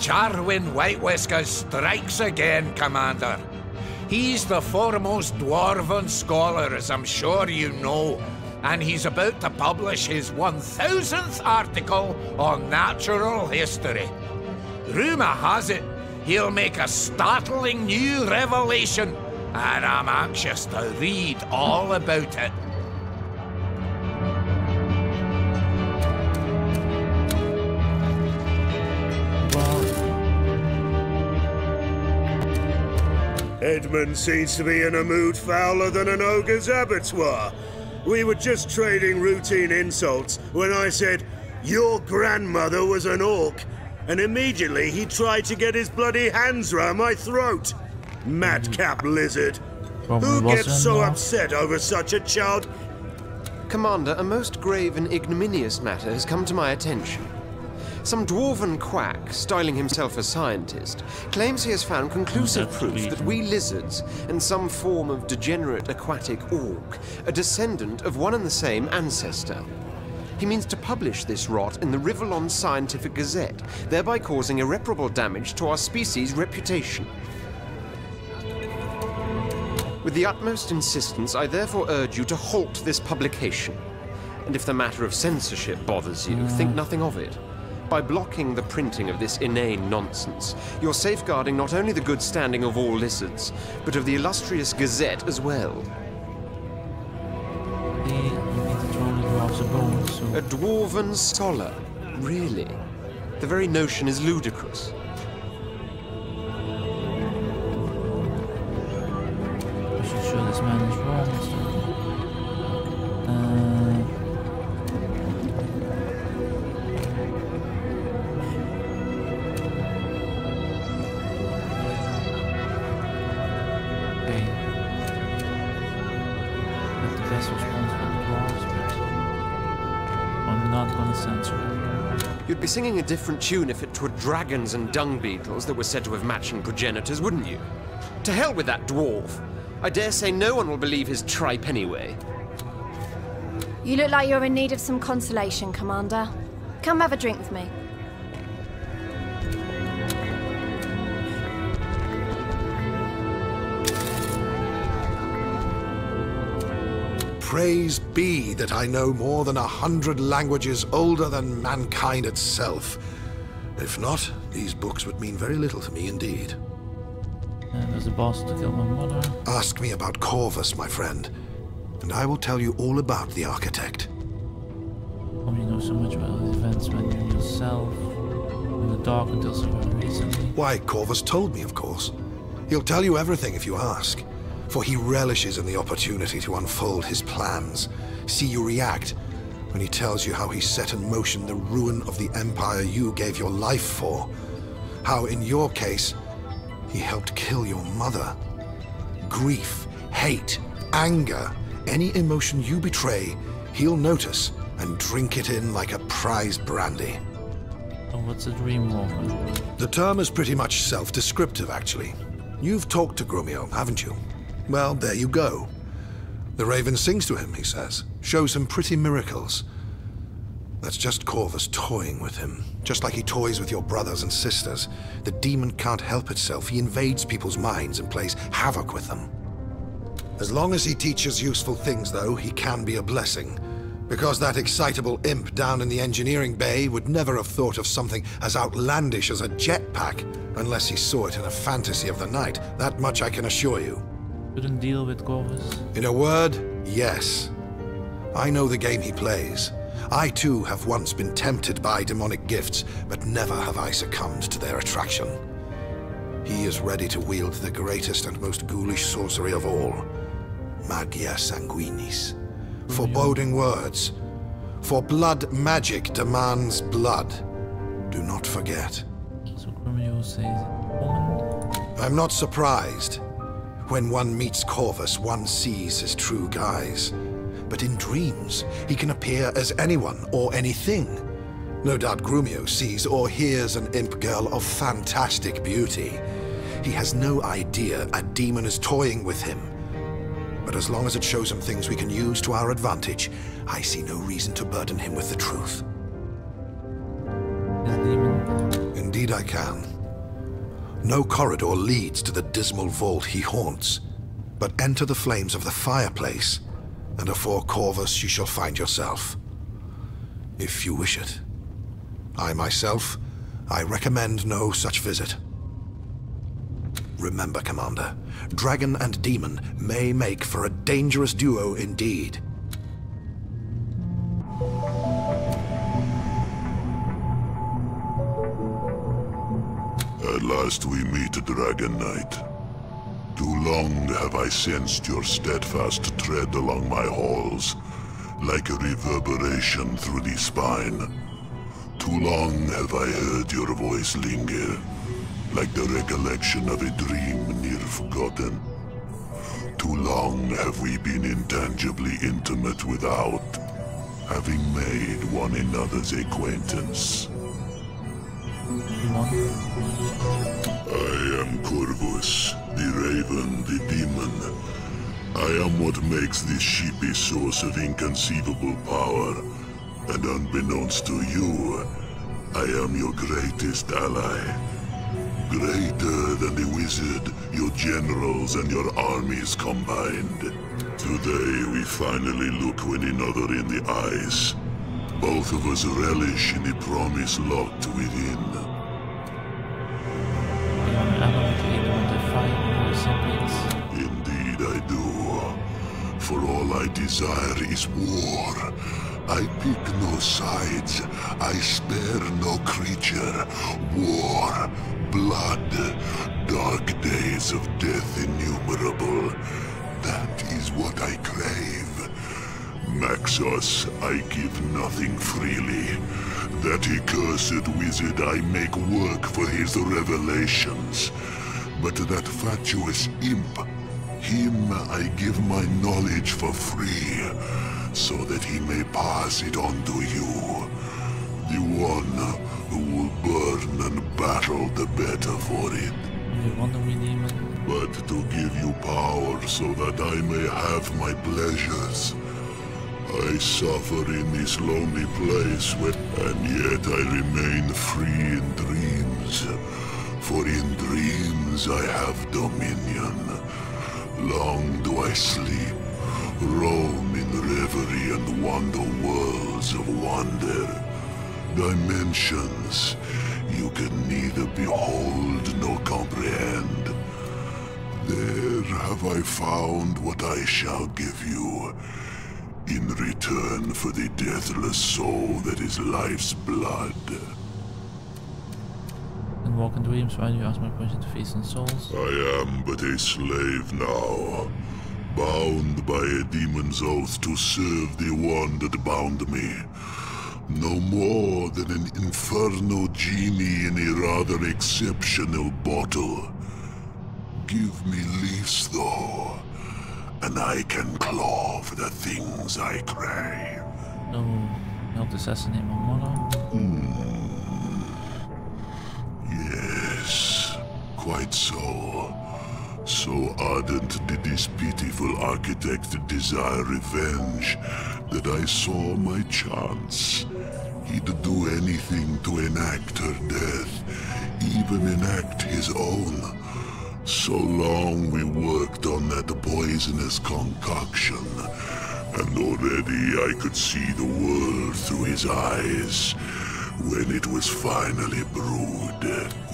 Jarwin White Whiskers strikes again, Commander. He's the foremost dwarven scholar, as I'm sure you know, and he's about to publish his 1000th article on natural history. Rumour has it he'll make a startling new revelation, and I'm anxious to read all about it. Edmund seems to be in a mood fouler than an ogre's abattoir. We were just trading routine insults when I said, "Your grandmother was an orc," and immediately he tried to get his bloody hands round my throat. Madcap lizard. Who gets so upset over such a child? Commander, a most grave and ignominious matter has come to my attention. Some dwarven quack, styling himself a scientist, claims he has found conclusive proof that we lizards and some form of degenerate aquatic orc are descendant of one and the same ancestor. He means to publish this rot in the Rivellon Scientific Gazette, thereby causing irreparable damage to our species' reputation. With the utmost insistence, I therefore urge you to halt this publication. And if the matter of censorship bothers you, think nothing of it. By blocking the printing of this inane nonsense, you're safeguarding not only the good standing of all lizards, but of the illustrious Gazette as well. A dwarven scholar? Really? The very notion is ludicrous. We should show this man is wrong. You'd be singing a different tune if it were dragons and dung beetles that were said to have matching progenitors, wouldn't you? To hell with that dwarf. I dare say no one will believe his tripe anyway. You look like you're in need of some consolation, Commander. Come have a drink with me. Praise be that I know more than 100 languages older than mankind itself. If not, these books would mean very little to me indeed. And there's a boss to kill my mother. Ask me about Corvus, my friend, and I will tell you all about the architect. You know so much about these events when you're yourself in the dark until so very recently. Why, Corvus told me, of course. He'll tell you everything if you ask. For he relishes in the opportunity to unfold his plans. See you react when he tells you how he set in motion the ruin of the empire you gave your life for. How, in your case, he helped kill your mother. Grief, hate, anger, any emotion you betray, he'll notice and drink it in like a prized brandy. Oh, what's a Dreamwalker? The term is pretty much self-descriptive, actually. You've talked to Grumio, haven't you? Well, there you go. The Raven sings to him, he says. Shows him pretty miracles. That's just Corvus toying with him. Just like he toys with your brothers and sisters, the demon can't help itself. He invades people's minds and plays havoc with them. As long as he teaches useful things, though, he can be a blessing. Because that excitable imp down in the engineering bay would never have thought of something as outlandish as a jetpack, unless he saw it in a fantasy of the night. That much I can assure you. Couldn't deal with Corvus. In a word, yes. I know the game he plays. I too have once been tempted by demonic gifts, but never have I succumbed to their attraction. He is ready to wield the greatest and most ghoulish sorcery of all, Magia Sanguinis. Foreboding words. For blood magic demands blood. Do not forget. So Grumio says, woman? I'm not surprised. When one meets Corvus, one sees his true guise. But in dreams, he can appear as anyone or anything. No doubt Grumio sees or hears an imp girl of fantastic beauty. He has no idea a demon is toying with him. But as long as it shows him things we can use to our advantage, I see no reason to burden him with the truth. This demon? Indeed I can. No corridor leads to the dismal vault he haunts. But enter the flames of the fireplace, and afore Corvus you shall find yourself. If you wish it. I myself, I recommend no such visit. Remember, Commander, dragon and demon may make for a dangerous duo indeed. At last we meet, Dragon Knight. Too long have I sensed your steadfast tread along my halls, like a reverberation through the spine. Too long have I heard your voice linger, like the recollection of a dream near forgotten. Too long have we been intangibly intimate without having made one another's acquaintance. I am Corvus, the Raven, the Demon. I am what makes this ship a source of inconceivable power, and unbeknownst to you, I am your greatest ally. Greater than the wizard, your generals, and your armies combined. Today we finally look one another in the eyes. Both of us relish in the promise locked within. Indeed I do. For all I desire is war. I pick no sides. I spare no creature. War, blood, dark days of death innumerable. That is what I crave. Maxos, I give nothing freely. That accursed wizard I make work for his revelations. But that fatuous imp, him I give my knowledge for free, so that he may pass it on to you. The one who will burn and battle the better for it. But to give you power so that I may have my pleasures. I suffer in this lonely place, and yet I remain free in dreams. For in dreams I have dominion. Long do I sleep, roam in reverie and wander worlds of wonder. Dimensions you can neither behold nor comprehend. There have I found what I shall give you, in return for the deathless soul that is life's blood. And walk in dreams, why do you ask my question to feast on souls? I am but a slave now, bound by a demon's oath to serve the one that bound me. No more than an infernal genie in a rather exceptional bottle. Give me leaves, though, and I can claw for the things I crave. No, help assassinate my mother. Yes, quite so. So ardent did this pitiful architect desire revenge that I saw my chance. He'd do anything to enact her death, even enact his own. So long we worked on that poisonous concoction, and already I could see the world through his eyes. When it was finally brewed,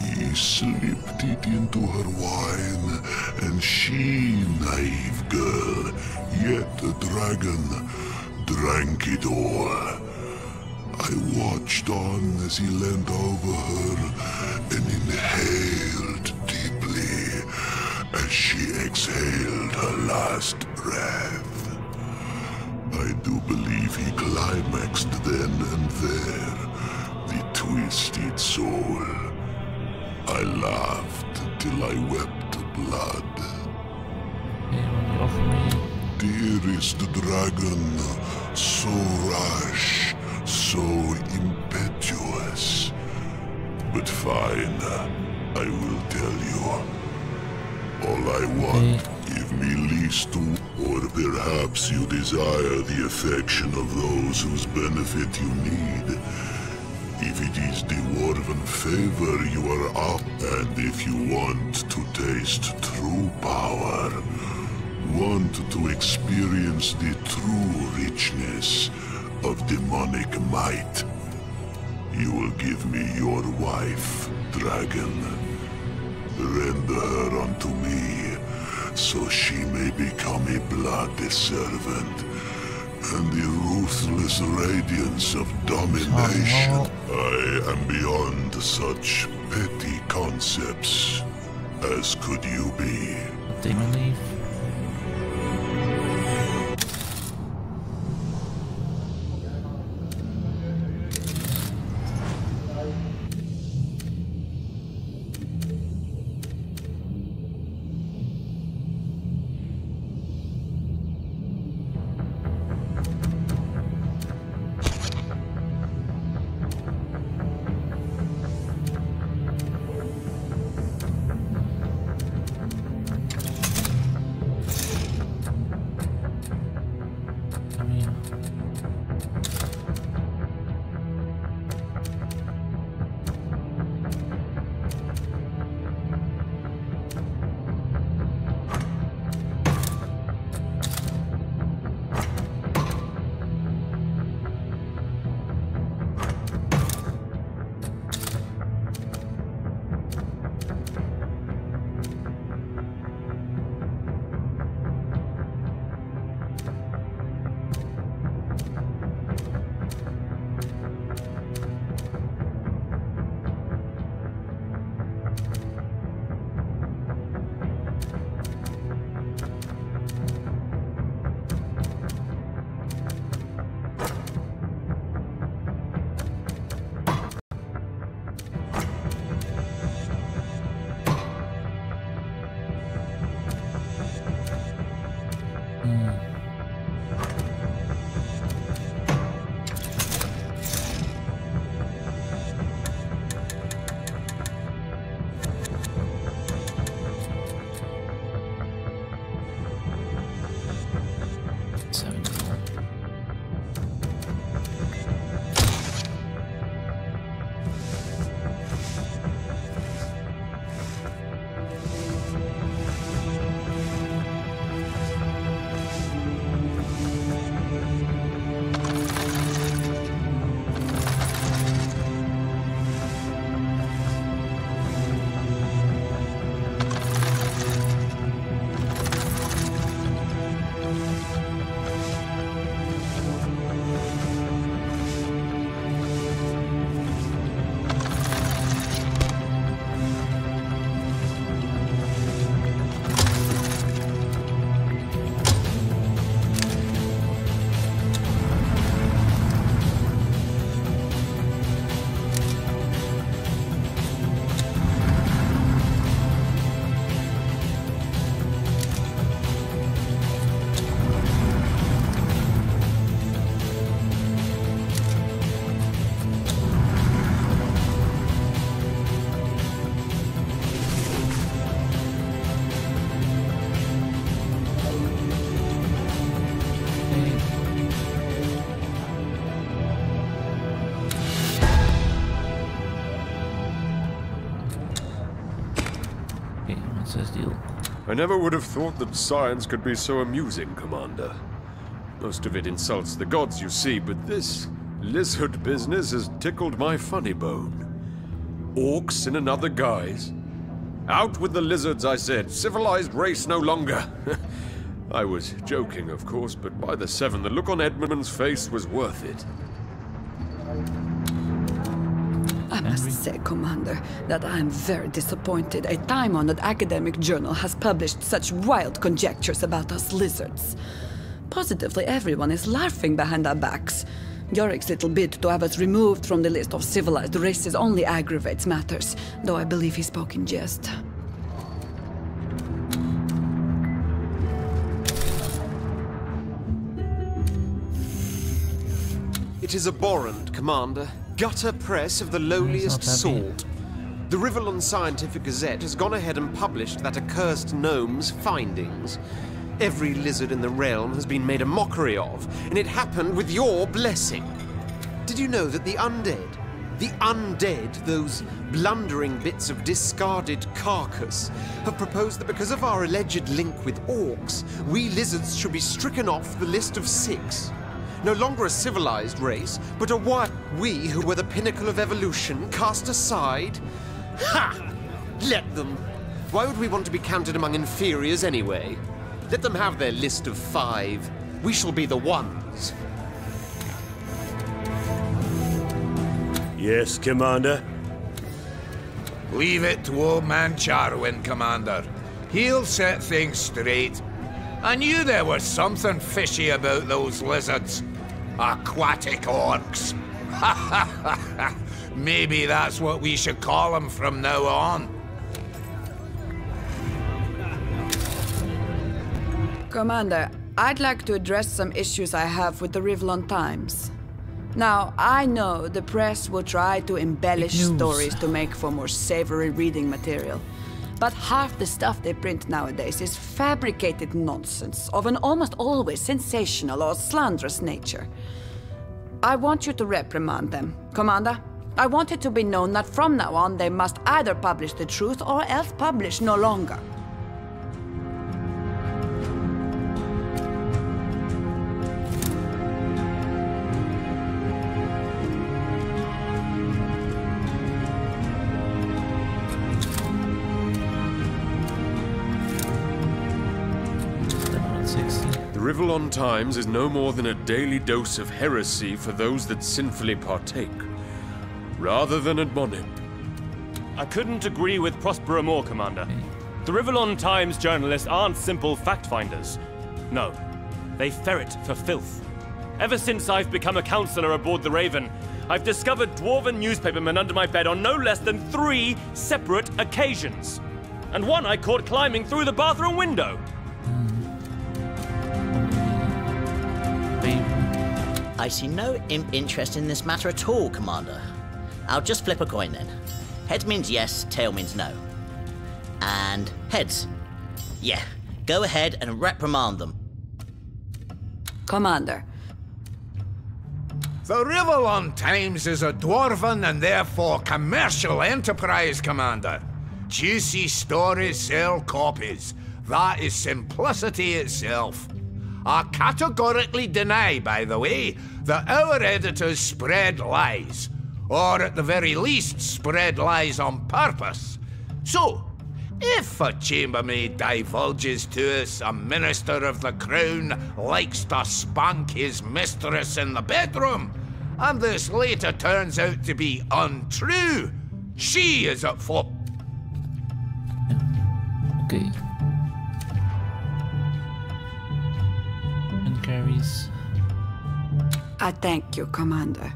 he slipped it into her wine, and she, naive girl, yet a dragon, drank it all. I watched on as he leant over her and inhaled deeply as she exhaled her last breath. I do believe he climaxed then and there, the twisted soul. I laughed till I wept blood. Hey, what do you offer me? Dearest dragon, so rash, so impetuous. But fine, I will tell you. All I want, give me least to, or perhaps you desire the affection of those whose benefit you need. If it is dwarven favor you are up, and if you want to taste true power, want to experience the true richness of demonic might, you will give me your wife, dragon. Render her unto me, so she may become a blood servant, and the ruthless radiance of domination. I am beyond such petty concepts as could you be. Demon leaf. I never would have thought that science could be so amusing, Commander. Most of it insults the gods, you see, but this lizard business has tickled my funny bone. Orcs in another guise? Out with the lizards, I said. Civilized race no longer. I was joking, of course, but by the seven, the look on Edmund's face was worth it. I must say, Commander, that I am very disappointed a time-honored academic journal has published such wild conjectures about us lizards. Positively everyone is laughing behind our backs. Yorick's little bid to have us removed from the list of civilized races only aggravates matters, though I believe he spoke in jest. It is abhorrent, Commander. Gutter press of the lowliest sort. The Rivellon Scientific Gazette has gone ahead and published that accursed gnome's findings. Every lizard in the realm has been made a mockery of, and it happened with your blessing. Did you know that the undead, those blundering bits of discarded carcass, have proposed that because of our alleged link with orcs, we lizards should be stricken off the list of 6? No longer a civilized race, but a we who were the pinnacle of evolution cast aside? Ha! Let them. Why would we want to be counted among inferiors anyway? Let them have their list of 5. We shall be the ones. Yes, Commander? Leave it to old man Charwin, Commander. He'll set things straight. I knew there was something fishy about those lizards. Aquatic orcs. Maybe that's what we should call them from now on. Commander, I'd like to address some issues I have with the Rivellon Times. Now, I know the press will try to embellish stories to make for more savory reading material. But half the stuff they print nowadays is fabricated nonsense of an almost always sensational or slanderous nature. I want you to reprimand them, Commander. I want it to be known that from now on they must either publish the truth or else publish no longer. The Rivellon Times is no more than a daily dose of heresy for those that sinfully partake, rather than admonish. I couldn't agree with Prospero more, Commander. The Rivellon Times journalists aren't simple fact-finders. No, they ferret for filth. Ever since I've become a counselor aboard the Raven, I've discovered dwarven newspapermen under my bed on no less than 3 separate occasions. And one I caught climbing through the bathroom window. I see no imp interest in this matter at all, Commander. I'll just flip a coin then. Heads means yes, tail means no. And heads. Yeah, go ahead and reprimand them. Commander. The Rivellon Times is a dwarven and therefore commercial enterprise, Commander. Juicy stories sell copies. That is simplicity itself. I categorically deny, by the way, that our editors spread lies, or at the very least spread lies on purpose. So, if a chambermaid divulges to us a minister of the crown likes to spank his mistress in the bedroom, and this later turns out to be untrue, she is at fault. Okay. Carries. I thank you, Commander.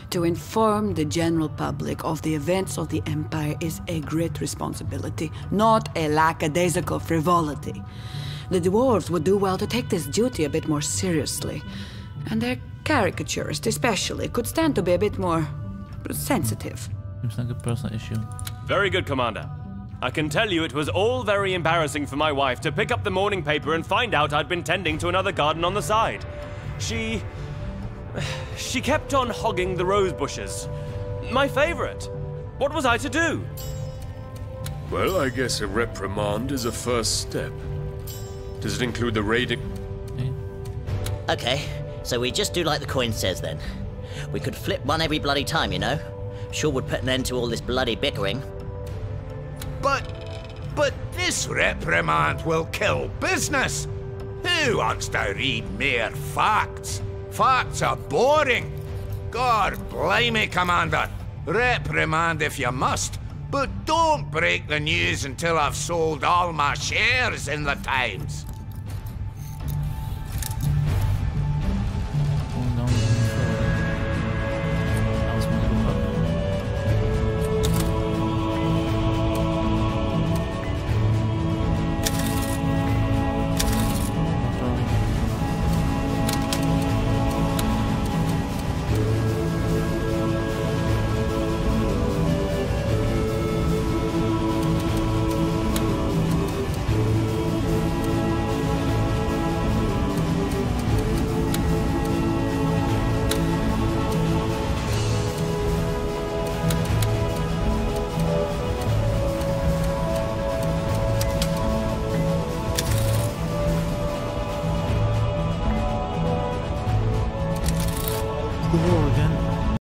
To inform the general public of the events of the Empire is a great responsibility, not a lackadaisical frivolity. The dwarves would do well to take this duty a bit more seriously, and their caricaturist especially could stand to be a bit more sensitive. Seems like a personal issue. Very good, Commander. I can tell you it was all very embarrassing for my wife to pick up the morning paper and find out I'd been tending to another garden on the side. She kept on hogging the rose bushes. My favorite. What was I to do? Well, I guess a reprimand is a first step. Does it include the raiding? Okay, so we just do like the coin says then. We could flip one every bloody time, you know? Sure would put an end to all this bloody bickering. But this reprimand will kill business. Who wants to read mere facts? Facts are boring. God blimey, Commander. Reprimand if you must, but don't break the news until I've sold all my shares in the Times.